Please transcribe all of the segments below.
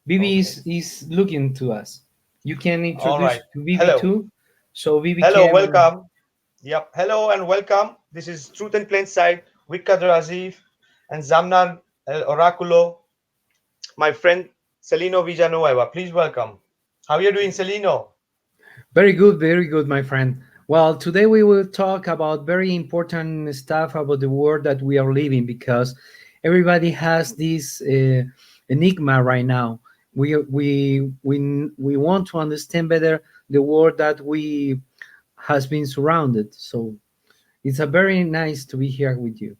Bibi Okay. is looking to us. You can All introduce right. to Bibi Hello. too. So Bibi Hello. can. Welcome. Yep. Hello and welcome. This is Truth in Plain Sight with Kadir Azif and Zamnan El Oraculo, my friend Celino Villanueva. Please welcome. How are you doing, Celino? Very good, my friend. Well, today we will talk about very important stuff about the world that we are living because everybody has this enigma right now. We want to understand better the world that we has been surrounded. So it's a very nice to be here with you.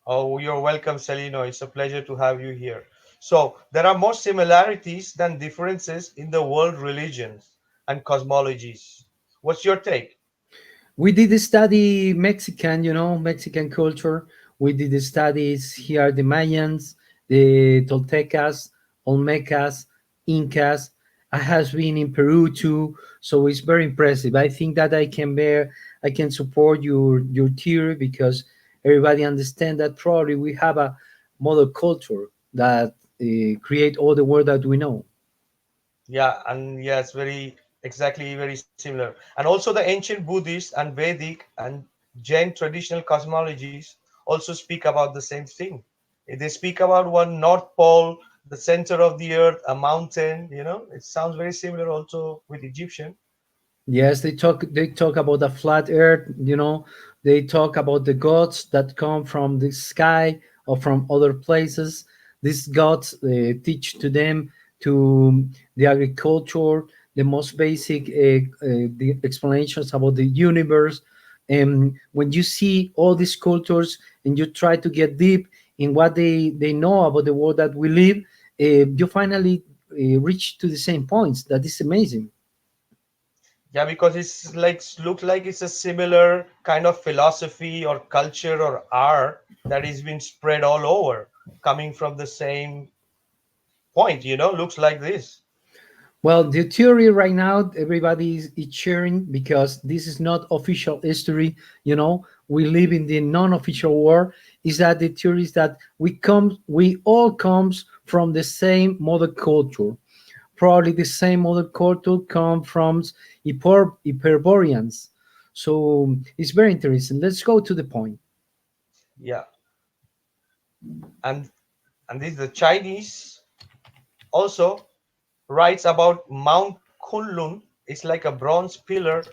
Oh, you're welcome, Celino. It's a pleasure to have you here. So, there are more similarities than differences in the world religions and cosmologies. What's your take? We did study Mexican, Mexican culture. We did studies here the Mayans, the Toltecas, Olmecas, Incas. I have been in Peru too, so it's very impressive. I think that I can support your theory because everybody understand that probably we have a mother culture that create all the world that we know. Yeah, and yeah, it's very similar. And also the ancient Buddhist and Vedic and Jain traditional cosmologies also speak about the same thing. They speak about one North Pole, the center of the earth, a mountain, it sounds very similar also with Egyptian. Yes, they talk about the flat earth, they talk about the gods that come from the sky or from other places. These gods teach to them to the agriculture, the most basic the explanations about the universe. And when you see all these cultures and you try to get deep in what they know about the world that we live, you finally reach to the same points. That is amazing. Yeah, because it's like looks like it's a similar kind of philosophy or culture or art that is being spread all over, coming from the same point, looks like this. Well, the theory right now, everybody is sharing because this is not official history. We live in the non-official world. Is that the theory is that we all comes from the same mother culture. Probably the same mother culture come from Hyperboreans. So it's very interesting. Let's go to the point. Yeah, and this the Chinese also writes about Mount Kunlun. It's like a bronze pillar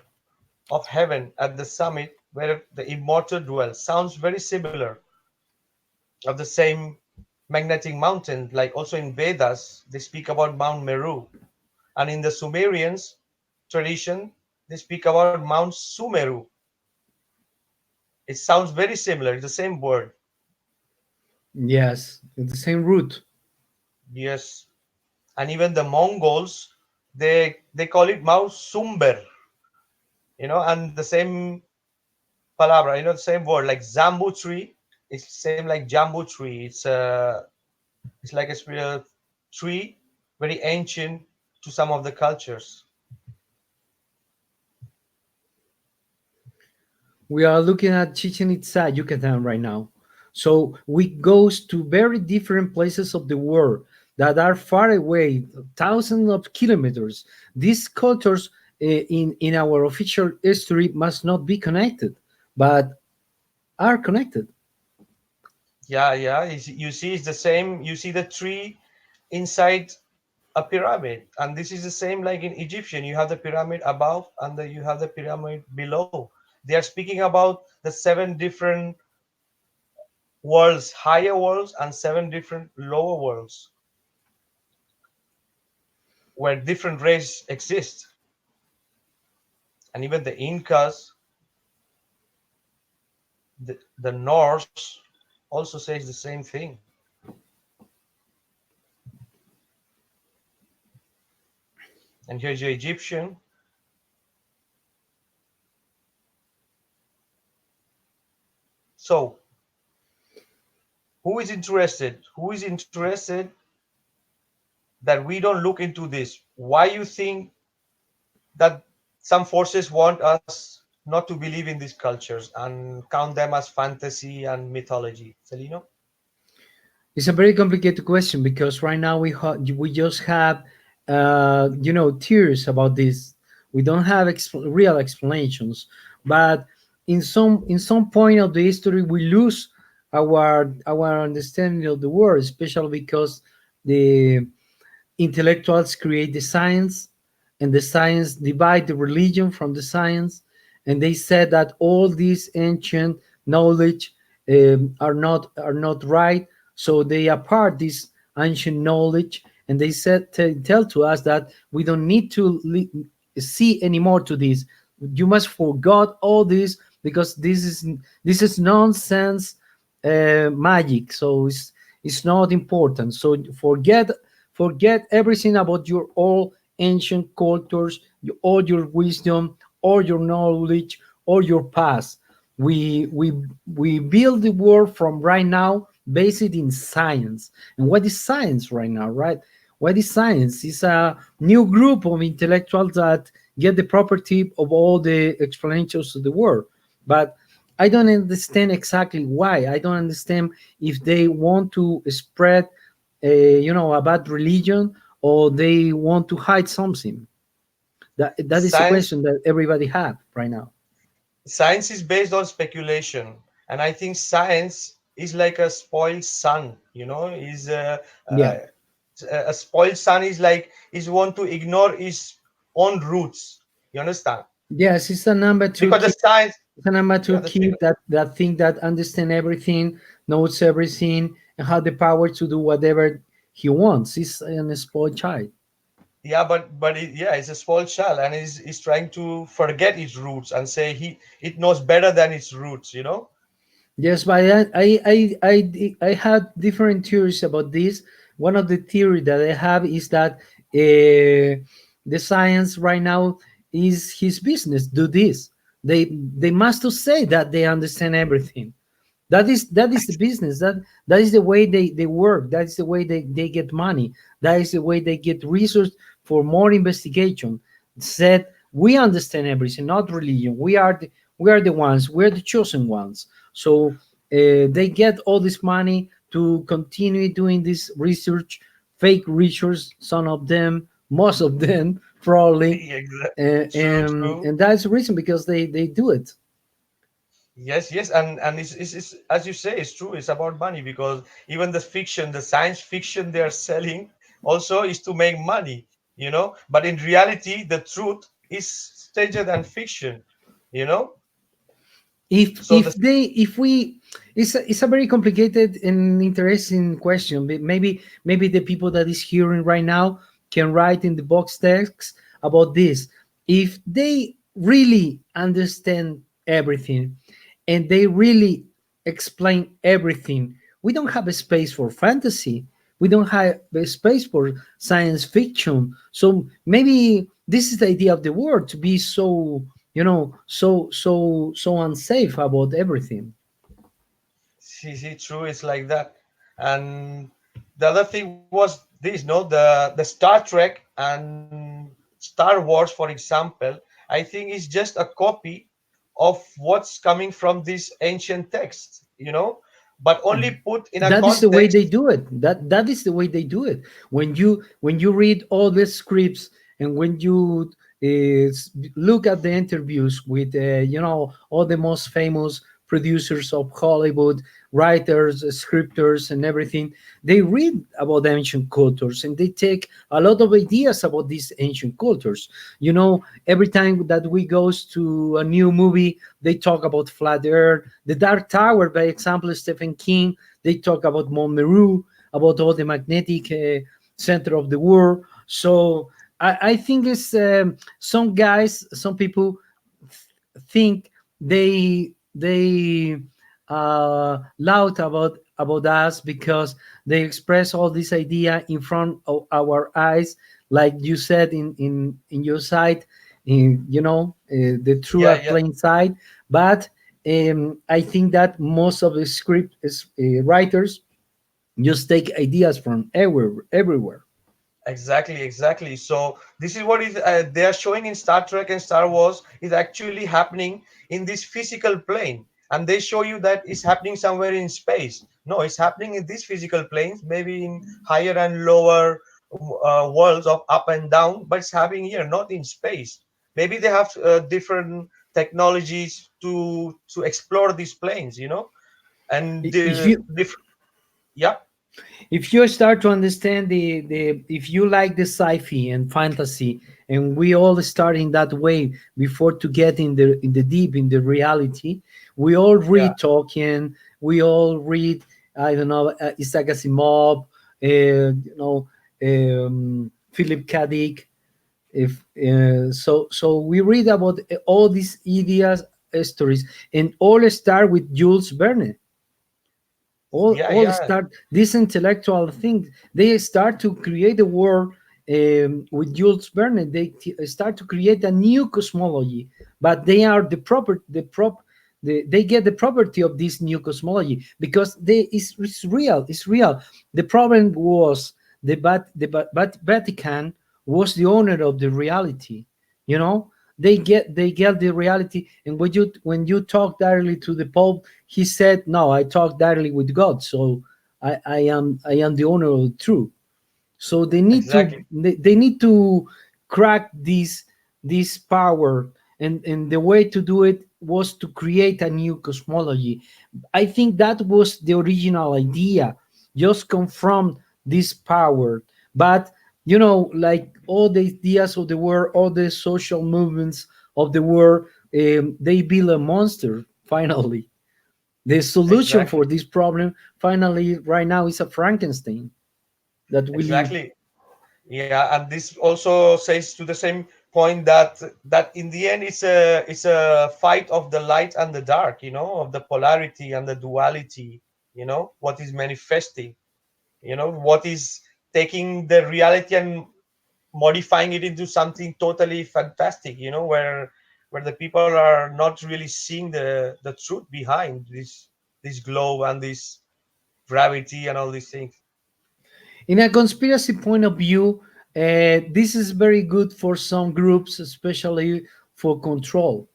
of heaven at the summit where the immortal dwell. Sounds very similar of the same magnetic mountain. Like also in Vedas, they speak about Mount Meru, and in the Sumerians tradition, they speak about Mount Sumeru. It sounds very similar. It's the same word. Yes, the same root. Yes, and even the Mongols, they call it Mount Sumber. And the same palabra, the same word like Zambu tree. It's same like Jambu tree. It's like a spiritual tree, very ancient to some of the cultures. We are looking at Chichen Itza, Yucatan right now. So we goes to very different places of the world that are far away, thousands of kilometers. These cultures in our official history must not be connected, but are connected. Yeah, yeah. You see, it's the same. You see the tree inside a pyramid, and this is the same like in Egyptian. You have the pyramid above, and you have the pyramid below. They are speaking about the seven different worlds, higher worlds, and seven different lower worlds where different races exist. And even the Incas, the Norse, also says the same thing. And here's your Egyptian. So, who is interested? Who is interested that we don't look into this? Why you think that some forces want us not to believe in these cultures and count them as fantasy and mythology? Celino? It's a very complicated question because right now we just have theories about this. We don't have real explanations, but in some point of the history we lose our understanding of the world, especially because the intellectuals create the science, and the science divide the religion from the science, and they said that all these ancient knowledge are not right, so they apart this ancient knowledge, and they said tell to us that we don't need to see anymore to this. You must forget all this because this is nonsense, magic. So it's not important. So forget everything about your all ancient cultures, all your wisdom, all your knowledge, all your past. We build the world from right now based in science. And what is science right now, right? What is science? It's a new group of intellectuals that get the property of all the explanations of the world. But I don't understand exactly why. I don't understand if they want to spread a bad religion, or they want to hide something. That is the Science question that everybody have right now. science is based on speculation, and I think science is like a spoiled son. Is Yeah. a spoiled son is like is want to ignore his own roots. You understand? Yes, it's a number two Because the kid. science, It's an amateur yeah, the kid speak. that think that understand everything, knows everything, and have the power to do whatever he wants. He's an spoiled child. Yeah, but yeah, it's a small child, and is trying to forget its roots and say it knows better than its roots. Yes, but I had different theories about this. One of the theory that I have is that the science right now is his business. Do this. They must to say that they understand everything. That is the business. That is the way they work. That is the way they get money. That is the way they get research for more investigation. Said we understand everything, not religion. We are the ones. We're the chosen ones. So they get all this money to continue doing this research, fake research. Some of them, most of them, probably, Exactly. uh, True, and true. and that's the reason because they do it. Yes, yes, and it's as you say, it's true. It's about money because even the fiction, the science fiction they are selling also is to make money. But in reality, the truth is stranger than fiction. You know. if So if the they if we it's a very complicated and interesting question. Maybe the people that is hearing right now can write in the box text about this. If they really understand everything, and they really explain everything, we don't have a space for fantasy. We don't have a space for science fiction. So maybe this is the idea of the world, to be so unsafe about everything. see, true. It's like that. And the other thing was this, no, the Star Trek and Star Wars, for example, I think is just a copy of what's coming from these ancient texts, but only put in a That is the way they context. do it. That is the way they do it. When you read all the scripts, and when you look at the interviews with all the most famous producers of Hollywood, writers, scripters, and everything, they read about ancient cultures, and they take a lot of ideas about these ancient cultures. Every time that we goes to a new movie, they talk about flat Earth, the Dark Tower, by example, Stephen King. They talk about Montmeru, about all the magnetic center of the world. So I think it's some guys, some people think they loud about us because they express all this idea in front of our eyes, like you said in your site, the true Yeah, at yeah, plain sight. But I think that most of the script writers just take ideas from everywhere. exactly, exactly. So this is what is they are showing in Star Trek and Star Wars is actually happening in this physical plane. and they show you that it's happening somewhere in space. No, it's happening in these physical planes, maybe in higher and lower worlds of up and down, but it's happening here, not in space. Maybe they have different technologies to explore these planes, and If the you different. Yeah, if you start to understand the if you like the sci-fi and fantasy, and we all start in that way before to get in the deep in the reality, we all yeah, read Tolkien, we all read, I don't know, Isaac Asimov, Philip K Dick. If so we read about all these ideas, stories, and all start with Jules Verne. yeah, All yeah, start this intellectual thing. They start to create a world, with Jules Verne. They start to create a new cosmology, but they are they get the property of this new cosmology because it's real. It's real. The problem was Vatican was the owner of the reality. You know, they get the reality, and when you talk directly to the Pope, he said, "No, I talk directly with God, so I am the owner of the truth." So exactly, they need to crack this power, and the way to do it was to create a new cosmology. I think that was the original idea, just confront this power. But like all the ideas of the world, all the social movements of the world, they build a monster. Finally, the solution exactly, for this problem, finally, right now, is a Frankenstein that we live. exactly. Yeah, and this also says to the same point that in the end it's a fight of the light and the dark, of the polarity and the duality, what is manifesting, what is taking the reality and modifying it into something totally fantastic, where the people are not really seeing the truth behind this globe and this gravity and all these things. In a conspiracy point of view, this is very good for some groups, especially for control.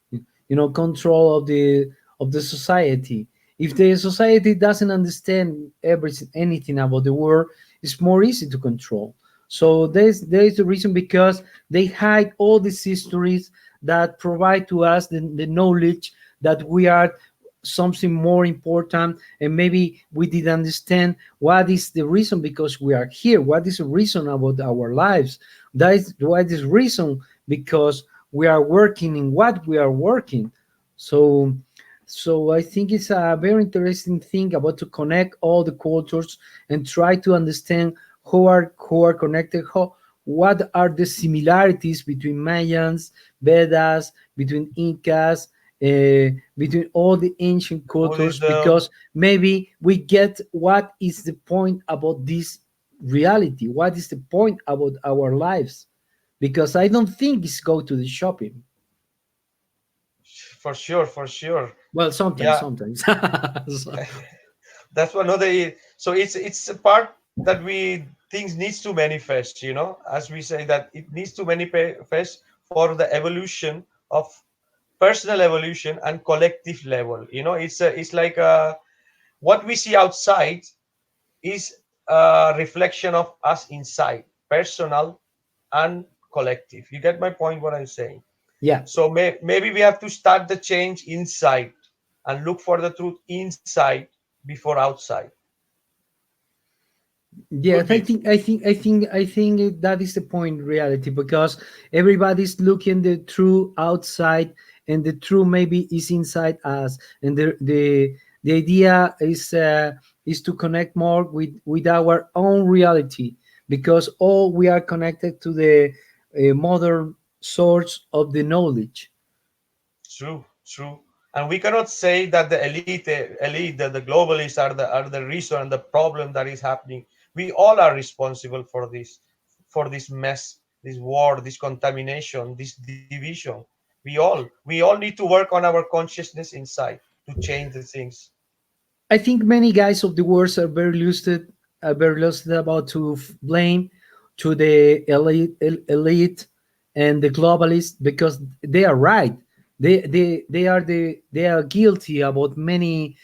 Control of the society. If the society doesn't understand everything, anything about the world, it's more easy to control. So there is the reason, because they hide all these histories that provide to us the knowledge that we are something more important, and maybe we did understand what is the reason because we are here, what is the reason about our lives. That is what is reason because we are working in what we are working. So so I think it's a very interesting thing about to connect all the cultures and try to understand who are connected, what are the similarities between Mayans, Vedas, between Incas, between all the ancient cultures, Buddhism. because maybe we get what is the point about this reality, what is the point about our lives, because I don't think it's go to the shopping. For sure, for sure. Well, sometimes, Yeah, sometimes. So, that's one of the. So it's a part that we things needs to manifest. As we say that it needs to manifest for the evolution of personal evolution and collective level. It's like what we see outside is a reflection of us inside, personal and collective. You get my point? What I'm saying? yeah. So maybe we have to start the change inside and look for the truth inside before outside. Yes, Could I be. think I think I think I think that is the point in reality, because everybody's looking the true outside, and the true maybe is inside us, and the idea is to connect more with our own reality, because all we are connected to the modern source of the knowledge. True, true. And we cannot say that the elite, that the globalists are the reason and the problem that is happening. We all are responsible for this mess, this war, this contamination, this division. We all need to work on our consciousness inside to change the things. I think many guys of the world are very lucid about to blame to the elite and the globalists, because they are right. They are guilty about many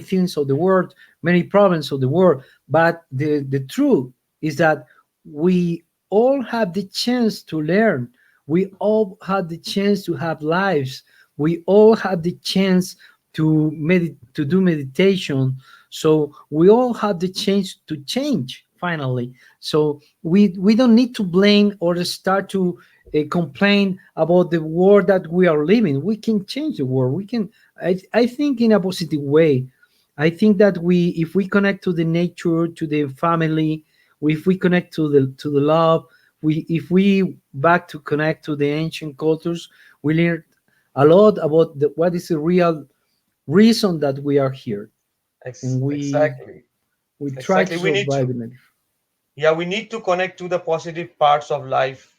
things of the world, many problems of the world. But the truth is that we all have the chance to learn. We all have the chance to have lives. We all have the chance to do meditation. So we all have the chance to change finally. So we don't need to blame or start to complain about the world that we are living. We can change the world. We can, I think, in a positive way. I think that if we connect to the nature, to the family, if we connect to the love, if we back to connect to the ancient cultures, we learn a lot about what is the real reason that we are here, and Exactly. we try Exactly. to We need survive to, in life. yeah, we need to connect to the positive parts of life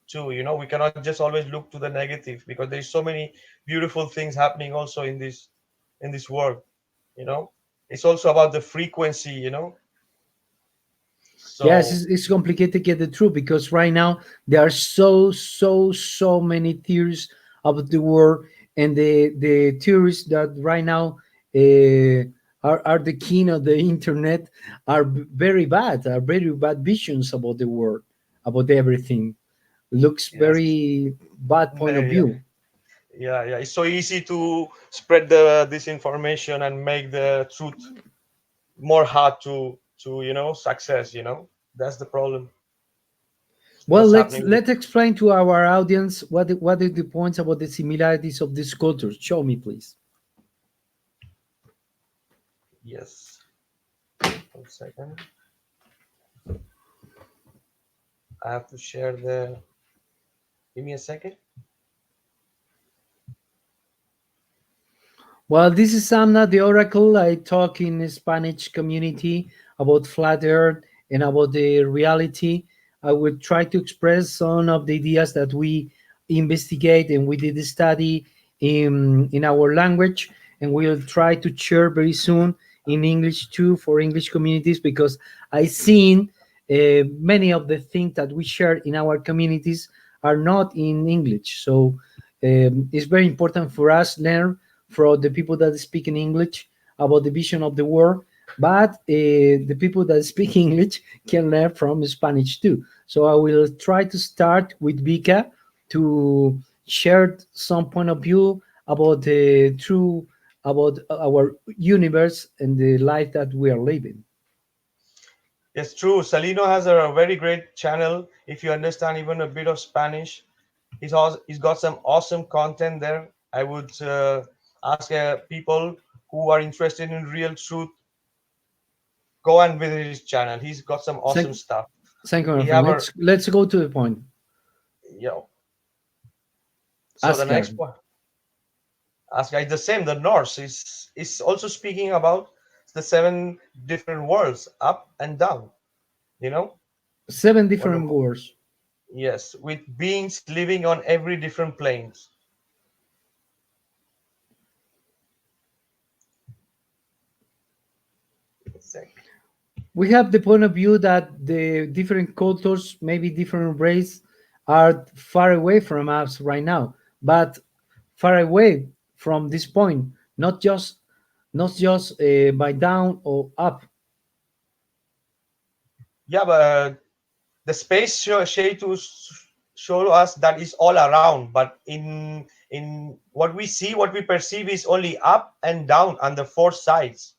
too. We cannot just always look to the negative, because there's so many beautiful things happening also in this world. you know it's also about the frequency. Yes, So it's complicated to get the truth because right now there are so many theories about the world, and the theories that right now are the king of the internet are very bad visions about the world, about everything. Looks yes. very bad point of Yeah, view. yeah, it's so easy to spread the disinformation and make the truth more hard to success. That's the problem. Well, What's happening with it. let's explain to our audience what are the points about the similarities of these cultures. Show me, please. Yes, 1 second. I have to share the. Give me a second. Well, this is Amna, the Oracle. I talk in the Spanish community about flat Earth and about the reality. I will try to express some of the ideas that we investigate and we did a study in our language, and we'll try to share very soon in English too for English communities because I seen many of the things that we share in our communities are not in English. So it's very important for us learn for the people that speak in English about the vision of the world, but the people that speak English can learn from Spanish too. So I will try to start with Vika to share some point of view about the true about our universe and the life that we are living. Yes, true. Salino has a very great channel. If you understand even a bit of Spanish, he's got some awesome content there. I would ask people who are interested in real truth, go and visit his channel. He's got some awesome Thank, stuff. thank you, my He friend. have a Let's go to the point. yo. So the Oscar. next one, Aska is the same. The Norse is also speaking about the seven different worlds, up and down. You know, Seven what different about, words. yes, with beings living on every different planes. Exactly. We have the point of view that the different cultures, maybe different race, are far away from us right now, but far away from this point, not just by down or up. Yeah, but the space shade to show us that is all around, but in what we see, what we perceive is only up and down on the four sides,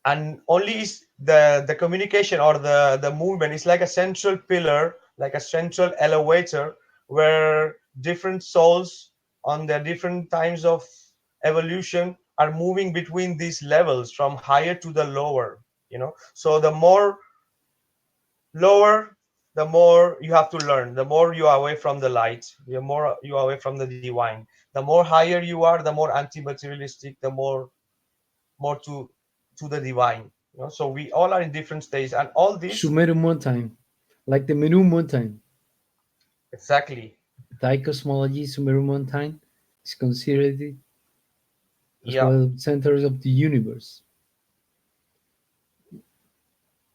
and only is the communication or the movement is like a central pillar, like a central elevator, where different souls on their different times of evolution are moving between these levels from higher to the lower. So the more lower, the more you have to learn, the more you are away from the light, the more you are away from the divine. The more higher you are, the more anti-materialistic, the more to the divine. So we all are in different stages, and all this. Sumeru Mountain, like the Meru Mountain. Exactly. Thai cosmology, Sumeru Mountain is considered as Yeah, one of the centers of the universe.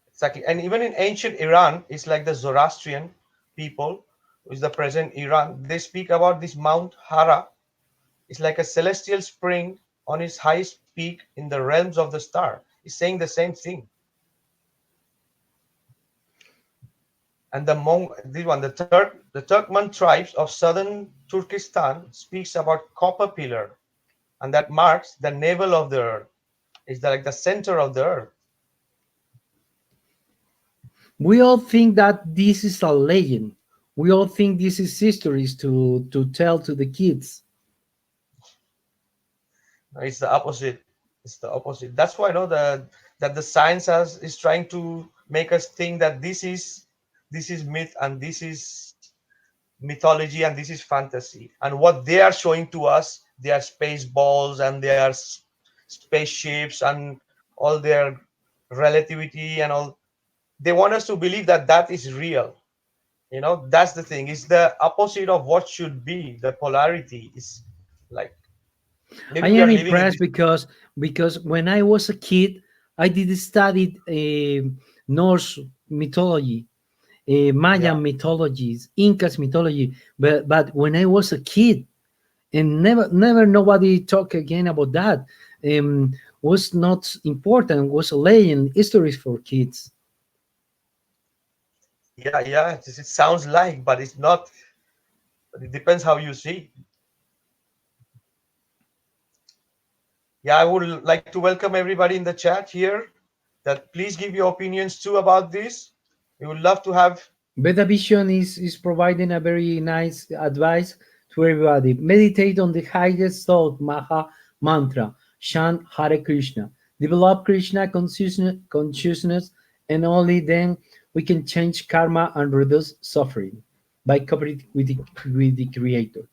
exactly. And even in ancient Iran, it's like the Zoroastrian people. which is the present Iran, they speak about this Mount Hara. It's like a celestial spring on its highest peak in the realms of the star. It's saying the same thing. And this one, the Turkmen tribes of southern Turkestan speaks about copper pillar, and that marks the navel of the earth. It's like the center of the earth. We all think that this is a legend. We all think this is histories to tell to the kids. It's the opposite. It's the opposite. That's why I know that the science is trying to make us think that this is myth and this is mythology and this is fantasy. And what they are showing to us, they are space balls and they are spaceships and all their relativity and all. They want us to believe that that is real. That's the thing. It's the opposite of what should be. The polarity is like maybe I we are am living in impressed this. because when I was a kid, I did study Norse mythology, Yeah. Mayan mythologies, Incas mythology. But when I was a kid, and never nobody talk again about that. Was not important. Was a legend, histories for kids. Yeah, it sounds like, but it's not. It depends how you see. Yeah, I would like to welcome everybody in the chat here. That please give your opinions too about this. We would love to have. Beta Vision is providing a very nice advice to everybody. Meditate on the highest thought Maha mantra, chant Hare Krishna. Develop Krishna consciousness, and only then we can change karma and reduce suffering by cooperating with the Creator.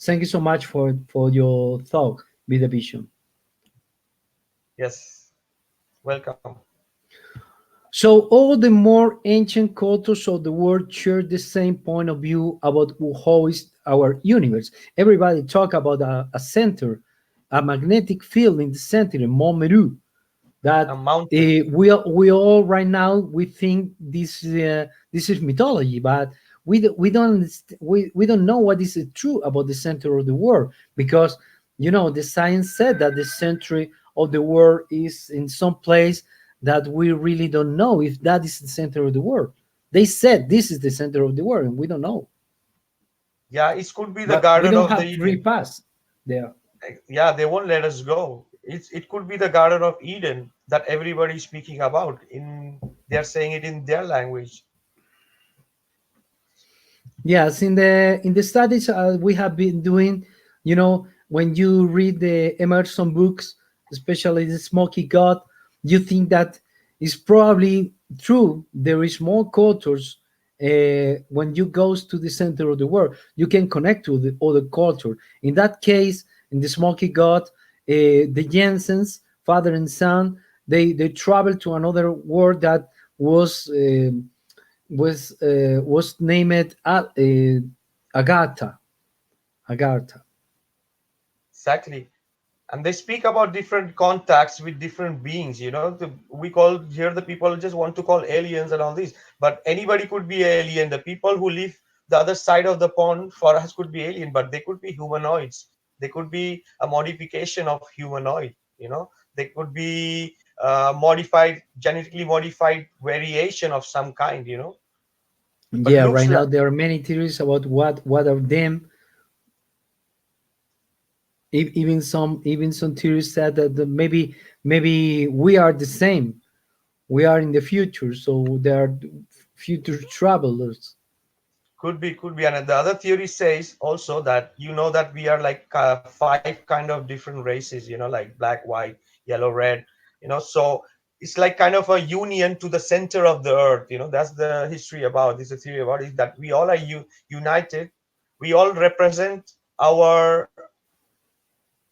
Thank you so much for your thought, Beta Vision. Yes, welcome. So all the more ancient cultures of the world share the same point of view about how is our universe. Everybody talk about a center, a magnetic field in the center, a Mont Meru, that A mountain. we all right now we think this is mythology, but we don't know what is true about the center of the world, because the science said that the center of the world is in some place that we really don't know if that is the center of the world. They said this is the center of the world and we don't know, Yeah, it could be the but we Garden don't of the have free Eden. pass there. Yeah, they won't let us go. It could be the Garden of Eden that everybody is speaking about. They're saying it in their language. Yes, in the studies we have been doing, when you read the Emerson books, especially the Smoky God, you think that it's probably true. There is more cultures. When you goes to the center of the world, you can connect to the other culture. In that case, in the Smoky God, the Jensens, father and son, they travel to another world that was. Was named Agatha. Agartha. Exactly. And they speak about different contacts with different beings. We call here the people just want to call aliens and all this, but anybody could be alien. The people who live the other side of the pond for us could be alien, but they could be humanoids. They could be a modification of humanoid. They could be modified, genetically modified variation of some kind. But Yeah, looks right now like. there are many theories about what are them. Even some theories said that maybe we are the same. We are in the future, so there are future travelers. Could be, and the other theory says also that that we are like five kind of different races, like black, white, yellow, red, so it's like kind of a union to the center of the earth. That's the history about this. The theory about is that we all are united. We all represent our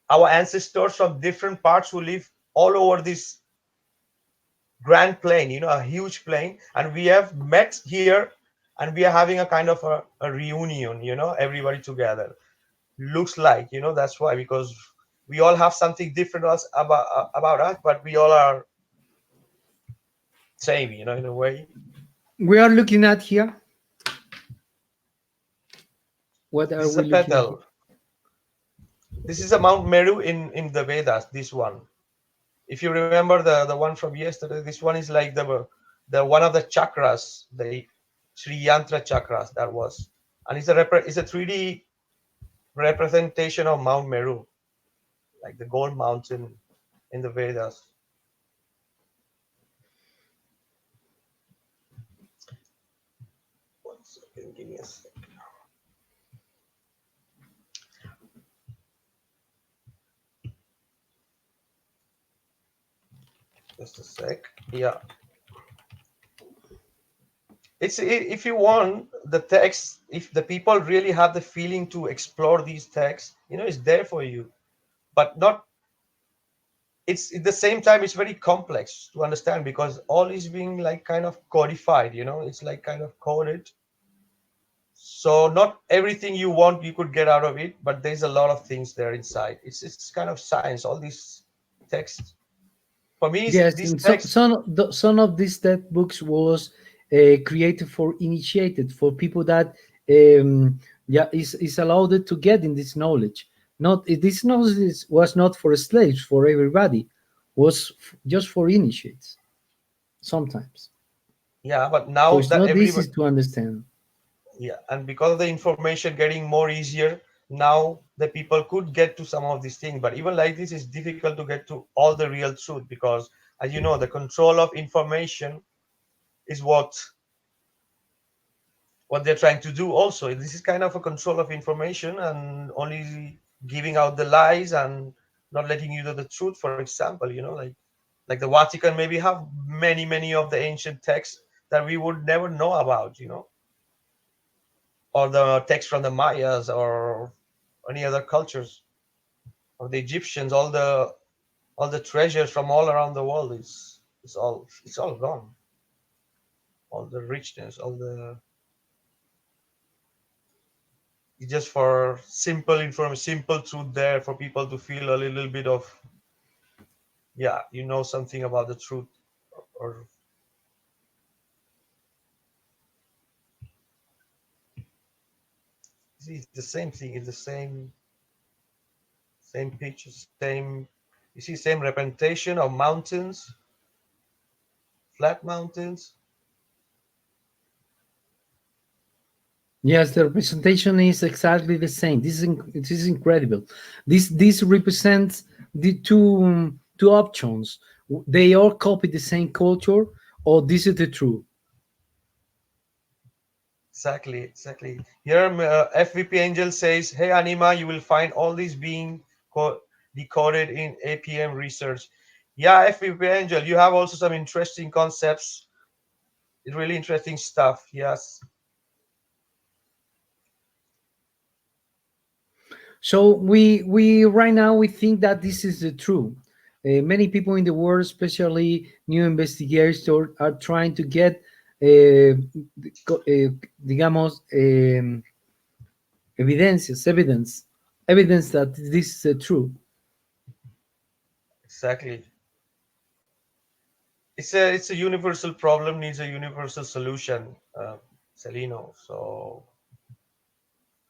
our ancestors from different parts who live all over this grand plane, a huge plane, and we have met here, and we are having a kind of a reunion, everybody together. Looks like, that's why, because we all have something different about us, but we all are same, in a way. We are looking at here. What are This is a we looking here? petal. This is a Mount Meru in the Vedas. This one, if you remember the one from yesterday, this one is like the one of the chakras, the Sri Yantra chakras that was, and it's a 3D representation of Mount Meru, like the gold mountain in the Vedas. One second, give me a sec. Just a sec. Yeah, if you want the text, if the people really have the feeling to explore these texts, it's there for you, but not. It's at the same time it's very complex to understand because all is being like kind of codified. It's like kind of coded, so not everything you want you could get out of it, but there's a lot of things there inside. It's kind of science, all these texts. For me Yes, these and so, texts. some of these textbooks was created for initiated for people that yeah is allowed to get in this knowledge. Not this knowledge was not for slaves, for everybody, was just for initiates sometimes. Yeah, but So now it's that not everybody. easy to understand. Yeah, and because of the information getting more easier, now the people could get to some of these things, but even like this is difficult to get to all the real truth because, as you know, the control of information is what they're trying to do also. This is kind of a control of information and only giving out the lies and not letting you know the truth. For example, like the Vatican maybe have many of the ancient texts that we would never know about, or the text from the Mayas or any other cultures, or the Egyptians. All the treasures from all around the world it's all gone. All the richness, all the it's just for simple information, simple truth there for people to feel a little bit of, yeah, something about the truth. Or see, it's the same thing. It's the same picture, same. You see, same representation of mountains, flat mountains. Yes, the representation is exactly the same. This is incredible. This represents the two options. They all copy the same culture, or this is the truth. Exactly. Here, FVP Angel says, "Hey Anima, you will find all these being decoded in APM research." Yeah, FVP Angel, you have also some interesting concepts, really interesting stuff. Yes, So we right now we think that this is the truth. Many people in the world, especially new investigators, are trying to get, digamos, evidence that this is true. exactly. It's a universal problem, needs a universal solution, Celino.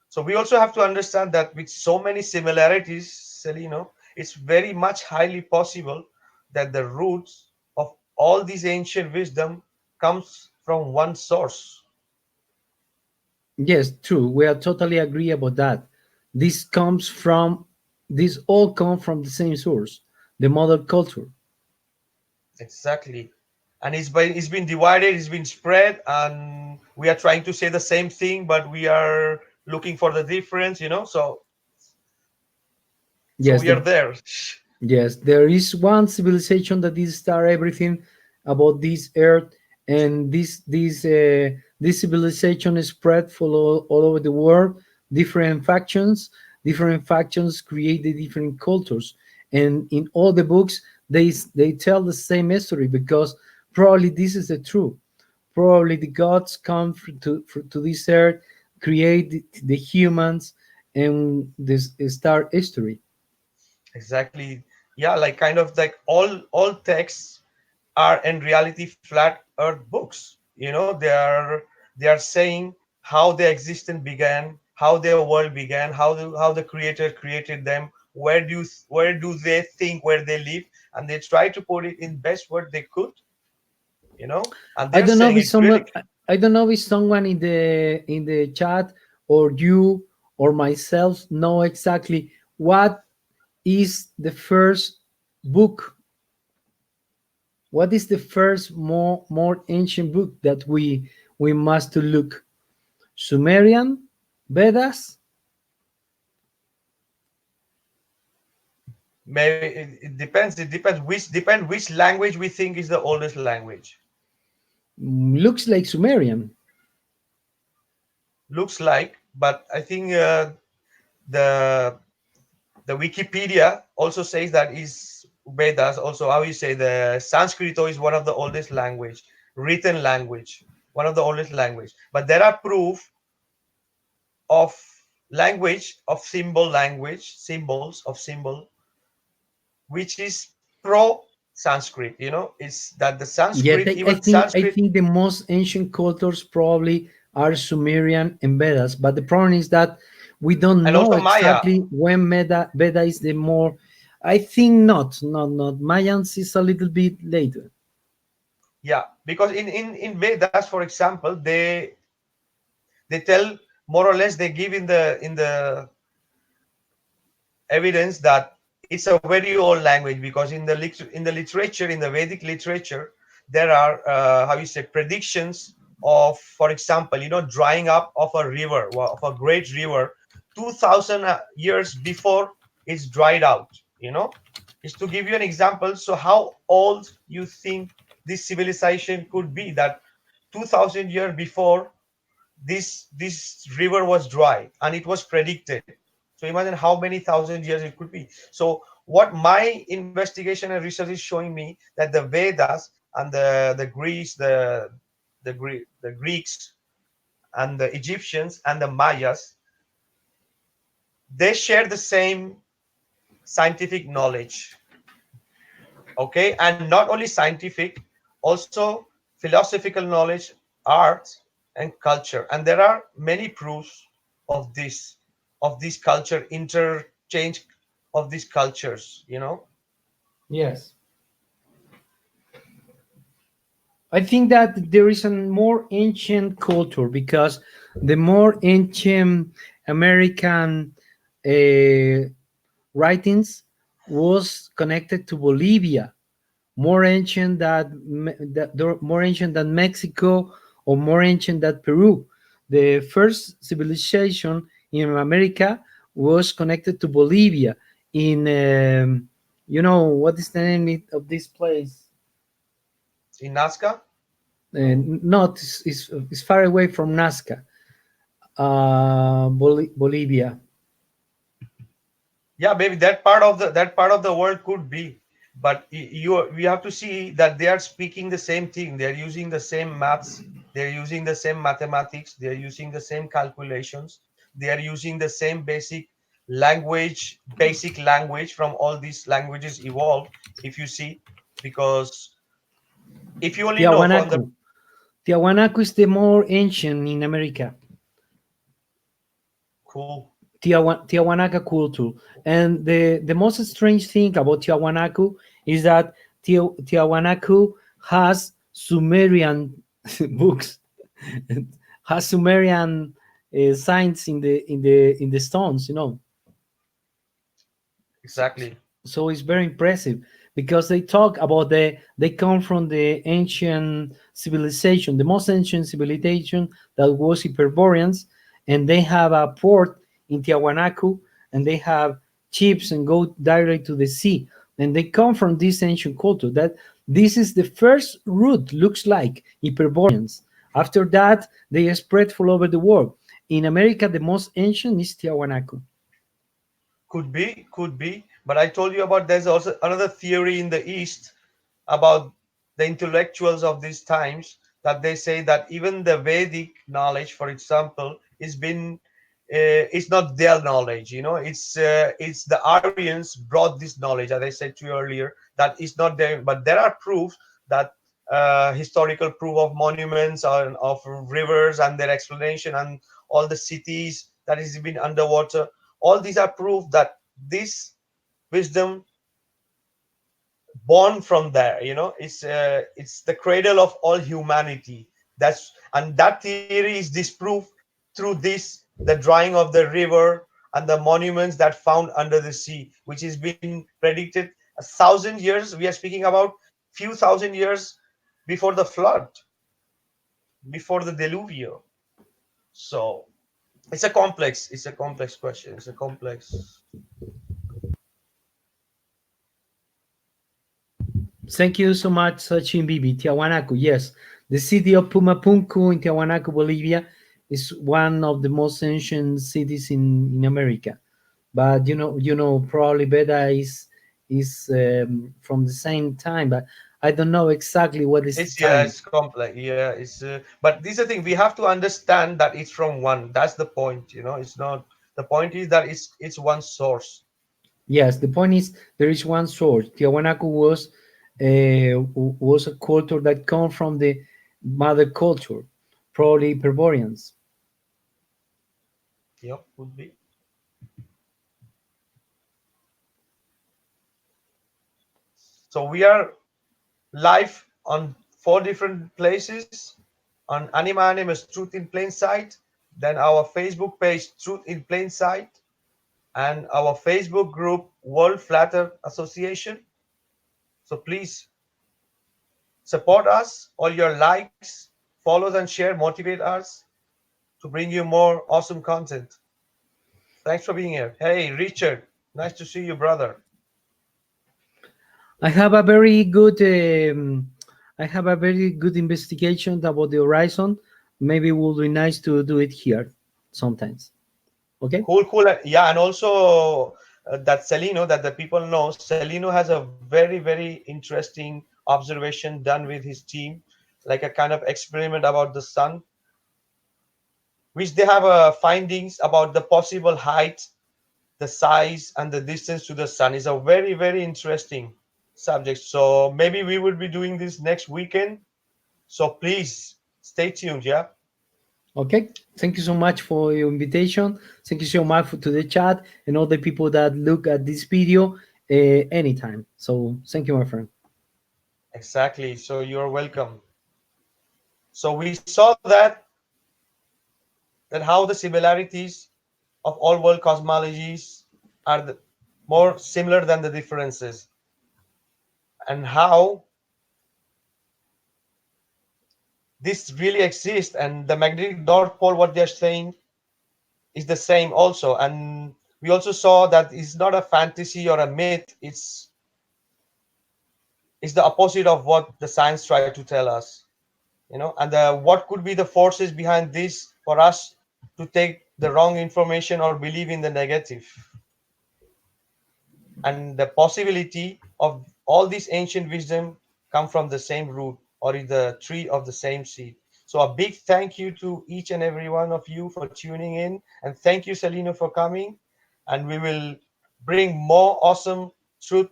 So we also have to understand that with so many similarities, Celino, it's very much highly possible that the roots of all these ancient wisdom comes from one source. Yes, true. We are totally agree about that. This comes from this all come from the same source, the mother culture. Exactly. And it's been divided, it's been spread, and we are trying to say the same thing, but we are looking for the difference, so Yes, we are the there. Yes, there is one civilization that is start everything about this earth, and this civilization is spread for all over the world. Different factions create the different cultures, and in all the books they tell the same history because probably this is the truth. Probably the gods come to this earth, create the humans, and this start history. Exactly. Yeah, like kind of like all texts are in reality flat earth books. They are saying how their existence began, how their world began, how the creator created them, where do they think, where they live, and they try to put it in best word they could, and I they're don't know saying if it really. someone I don't know if someone in the chat or you or myself know exactly what is the first book. What is the first more ancient book that we must to look? Sumerian, Vedas? Maybe it depends which language we think is the oldest language. Looks like Sumerian. Looks like, but I think the the Wikipedia also says that is Vedas. Also, how you say, the Sanskrit is one of the oldest language, written language, one of the oldest language. But there are proof of language, of symbol language, symbols of symbol, which is pro Sanskrit. Is that the Yes, Sanskrit, I even think Sanskrit, the most ancient cultures probably are Sumerian and Vedas, but the problem is that we don't and know also Maya. exactly when Veda is the more. I think not. Mayans is a little bit later. Yeah, because in Vedas, for example, they tell more or less, they give in the evidence that it's a very old language, because in the literature, in the Vedic literature, there are, how you say, predictions of, for example, drying up of a river, of a great river, 2000 years before it's dried out. Is to give you an example, so how old you think this civilization could be, that 2000 years before this river was dry and it was predicted. So imagine how many thousand years it could be. So what my investigation and research is showing me, that the Vedas and the Greeks, the Greeks and the Egyptians and the Mayas, they share the same scientific knowledge. Okay, and not only scientific, also philosophical knowledge, art, and culture. And there are many proofs of this culture interchange, of these cultures. Yes, I think that there is a more ancient culture because the more ancient American uh, writings was connected to Bolivia, more ancient more ancient than Mexico or more ancient than Peru. The first civilization in America was connected to Bolivia. In what is the name of this place? In Nazca. Not is far away from Nazca, Bolivia. Yeah, maybe that part of the world could be, but we have to see that they are speaking the same thing, they're using the same maths, they're using the same mathematics, they're using the same calculations, they are using the same basic language from all these languages evolved, if you see, because if you only know from the. Tiahuanaco. Tiahuanaco is the more ancient in America. Cool. Tiahuanaca culture. And the most strange thing about Tiahuanaco is that Tiahuanaco has Sumerian books, has Sumerian signs in the stones. Exactly. So it's very impressive because they talk about they come from the ancient civilization, the most ancient civilization that was Hyperboreans, and they have a port in Tiahuanaco, and they have ships and go directly to the sea, and they come from this ancient culture. That this is the first route, looks like Hyperboreans. After that, they spread all over the world. In America, the most ancient is Tiahuanaco. Could be, but I told you about, there's also another theory in the East about the intellectuals of these times, that they say that even the Vedic knowledge, for example, is not their knowledge. It's the Aryans brought this knowledge, as I said to you earlier, that is not there. But there are proofs that, historical proof of monuments and of rivers and their explanation and all the cities that has been underwater. All these are proof that this wisdom born from there, it's the cradle of all humanity. And that theory is disproved through this, the drawing of the river and the monuments that found under the sea, which has been predicted 1,000 years. We are speaking about few thousand years before the flood, before the deluvio. So it's a complex question. It's a complex. Thank you so much, Sachin Bibi. Tiahuanaco, yes. The city of Pumapunku in Tiahuanaco, Bolivia, is one of the most ancient cities in America. But probably Beta is from the same time, but I don't know exactly what is the It's yeah, time. it's complex. Yeah, but this is the thing. We have to understand that it's from one. That's the point. It's not. The point is that it's one source. Yes, the point is there is one source. Tiahuanaco was a culture that come from the mother culture, probably Peruvians. Yep, would be. So we are live on four different places on Anima Animus Truth in Plain Sight, then our Facebook page Truth in Plain Sight, and our Facebook group World Flat Earth Association. So please support us. All your likes, follows, and share motivate us to bring you more awesome content. Thanks for being here. Hey, Richard, nice to see you, brother. I have a very good I have a very good investigation about the horizon. Maybe it would be nice to do it here sometimes. Okay. Cool, cool. Yeah, and also that Celino, that the people know, Celino has a very, very interesting observation done with his team, like a kind of experiment about the sun, which they have findings about the possible height, the size, and the distance to the sun. Is a very, very interesting subject. So maybe we will be doing this next weekend. So please stay tuned. Yeah. Okay. Thank you so much for your invitation. Thank you so much to the chat and all the people that look at this video anytime. So thank you, my friend. Exactly. So you're welcome. So we saw that how the similarities of all world cosmologies are more similar than the differences, and how this really exists, and the magnetic north pole, what they're saying, is the same also. And we also saw that it's not a fantasy or a myth, it's the opposite of what the science tried to tell us. And what could be the forces behind this for us to take the wrong information or believe in the negative, and the possibility of all this ancient wisdom come from the same root or in the tree of the same seed. So a big thank you to each and every one of you for tuning in, and thank you, Selena, for coming. And we will bring more awesome truth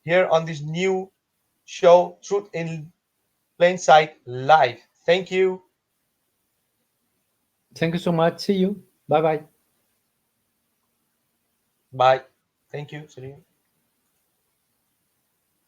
here on this new show, Truth in Plain Sight Live. Thank you. Thank you so much. See you. Bye bye. Bye. Thank you, Selena.